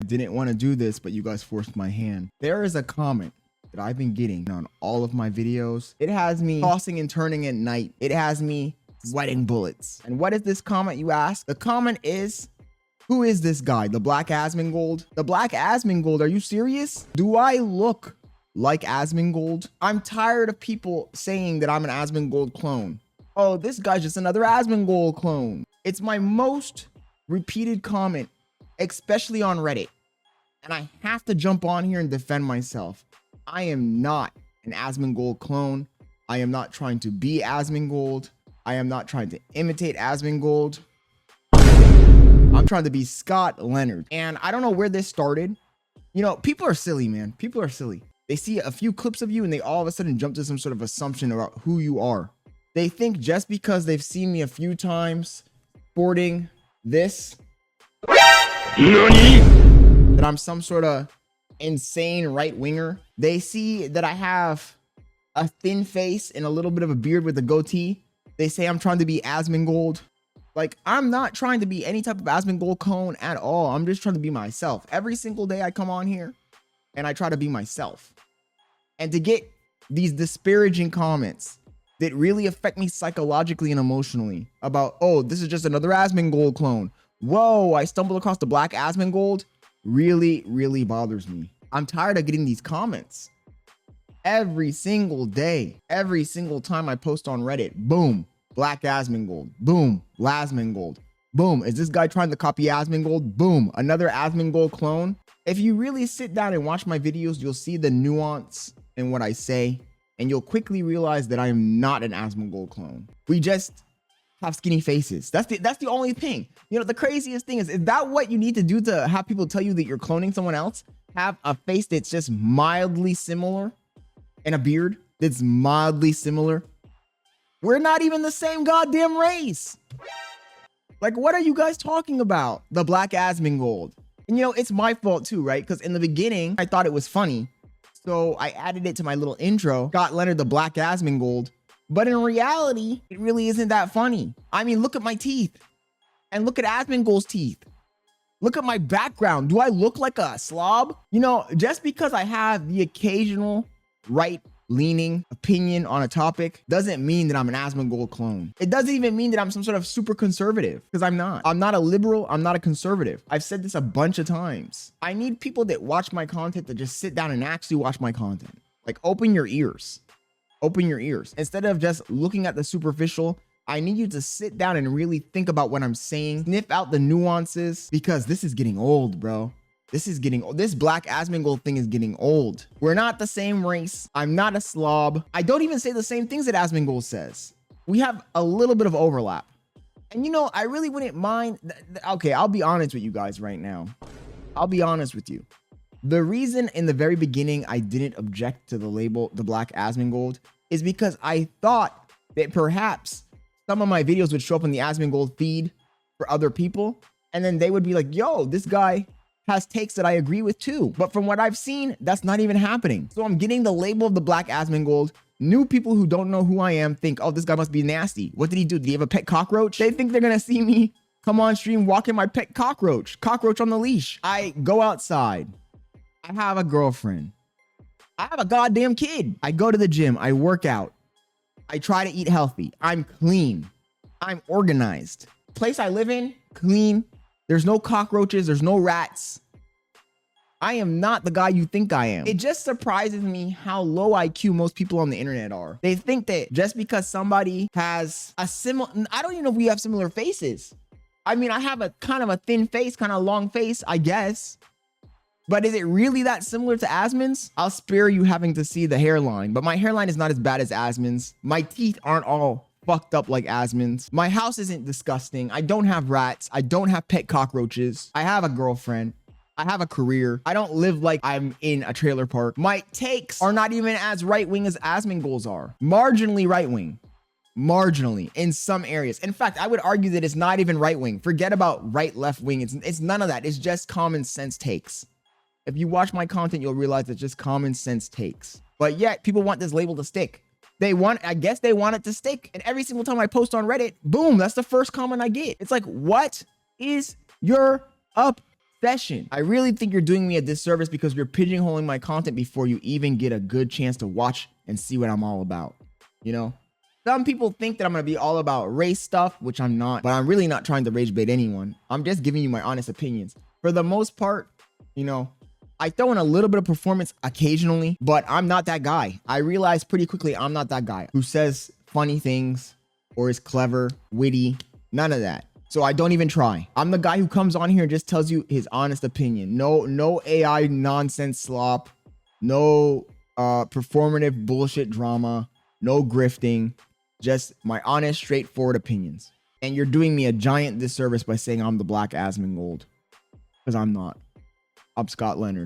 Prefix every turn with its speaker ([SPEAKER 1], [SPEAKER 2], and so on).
[SPEAKER 1] Didn't want to do this, but you guys forced my hand. There is a comment that I've been getting on all of my videos. It has me tossing and turning at night. It has me sweating bullets. And what is this comment, you ask? The comment is, who is this guy? The Black Asmongold? The Black Asmongold, are you serious? Do I look like Asmongold? I'm tired of people saying that I'm an Asmongold clone. Oh, this guy's just another Asmongold clone. It's my most repeated comment, especially on Reddit. And I have to jump on here and defend myself. I am not an Asmongold clone. I am not trying to be Asmongold. I am not trying to imitate Asmongold. I'm trying to be Scott Leonard. And I don't know where this started. You know, people are silly, man. People are silly. They see a few clips of you and they all of a sudden jump to some sort of assumption about who you are. They think just because they've seen me a few times sporting this, that I'm some sort of insane right-winger. They see that I have a thin face and a little bit of a beard with a goatee. They say I'm trying to be Asmongold. Like, I'm not trying to be any type of Asmongold clone at all. I'm just trying to be myself. Every single day I come on here and I try to be myself. And to get these disparaging comments that really affect me psychologically and emotionally about, oh, this is just another Asmongold clone. Whoa, I stumbled across the Black Asmongold. Really, really bothers me. I'm tired of getting these comments. Every single day, every single time I post on Reddit, boom, Black Asmongold, boom, Lasmongold, boom. Is this guy trying to copy Asmongold? Boom, another Asmongold clone. If you really sit down and watch my videos, you'll see the nuance in what I say, and you'll quickly realize that I am not an Asmongold clone. We just have skinny faces. That's the only thing. You know, the craziest thing is that what you need to do to have people tell you that you're cloning someone else? Have a face that's just mildly similar and a beard that's mildly similar? We're not even the same goddamn race. Like, what are you guys talking about? The Black Asmongold. And you know, it's my fault too, right? Because in the beginning, I thought it was funny. So I added it to my little intro, got Leonard the Black Asmongold. But in reality, it really isn't that funny. I mean, look at my teeth. And look at Asmongold's teeth. Look at my background. Do I look like a slob? You know, just because I have the occasional right-leaning opinion on a topic doesn't mean that I'm an Asmongold clone. It doesn't even mean that I'm some sort of super conservative, because I'm not. I'm not a liberal. I'm not a conservative. I've said this a bunch of times. I need people that watch my content to just sit down and actually watch my content. Like, open your ears. Open your ears. Instead of just looking at the superficial, I need you to sit down and really think about what I'm saying, sniff out the nuances, because this is getting old, bro. This is getting old. This Black Asmongold thing is getting old. We're not the same race. I'm not a slob. I don't even say the same things that Asmongold says. We have a little bit of overlap. And you know, I really wouldn't mind. Okay, I'll be honest with you guys right now. I'll be honest with you. The reason in the very beginning I didn't object to the label, the Black Asmongold, is because I thought that perhaps some of my videos would show up in the Asmongold feed for other people. And then they would be like, yo, this guy has takes that I agree with too. But from what I've seen, that's not even happening. So I'm getting the label of the Black Asmongold. New people who don't know who I am think, oh, this guy must be nasty. What did he do? Did he have a pet cockroach? They think they're gonna see me come on stream walking my pet cockroach on the leash. I go outside. I have a girlfriend. I have a goddamn kid. I go to the gym. I work out. I try to eat healthy. I'm clean. I'm organized. Place I live in, clean. There's no cockroaches. There's no rats. I am not the guy you think I am. It just surprises me how low IQ most people on the internet are. They think that just because somebody has a similar, I don't even know if we have similar faces. I mean, I have a kind of a thin face, kind of long face, I guess. But is it really that similar to Asmon's? I'll spare you having to see the hairline, but my hairline is not as bad as Asmon's. My teeth aren't all fucked up like Asmon's. My house isn't disgusting. I don't have rats. I don't have pet cockroaches. I have a girlfriend. I have a career. I don't live like I'm in a trailer park. My takes are not even as right-wing as Asmongold's are. Marginally right-wing. Marginally in some areas. In fact, I would argue that it's not even right-wing. Forget about right, left wing. It's none of that. It's just common sense takes. If you watch my content, you'll realize it's just common sense takes. But yet, people want this label to stick. I guess they want it to stick. And every single time I post on Reddit, boom, that's the first comment I get. It's like, what is your upset? session. I really think you're doing me a disservice because you're pigeonholing my content before you even get a good chance to watch and see what I'm all about. You know, some people think that I'm going to be all about race stuff, which I'm not, but I'm really not trying to rage bait anyone. I'm just giving you my honest opinions. For the most part, you know, I throw in a little bit of performance occasionally, but I'm not that guy. I realized pretty quickly I'm not that guy who says funny things or is clever, witty, none of that. So I don't even try. I'm the guy who comes on here and just tells you his honest opinion. No AI nonsense slop, no performative bullshit drama, no grifting, just my honest, straightforward opinions. And you're doing me a giant disservice by saying I'm the Black Asmongold, because I'm not. I'm Scott Leonard.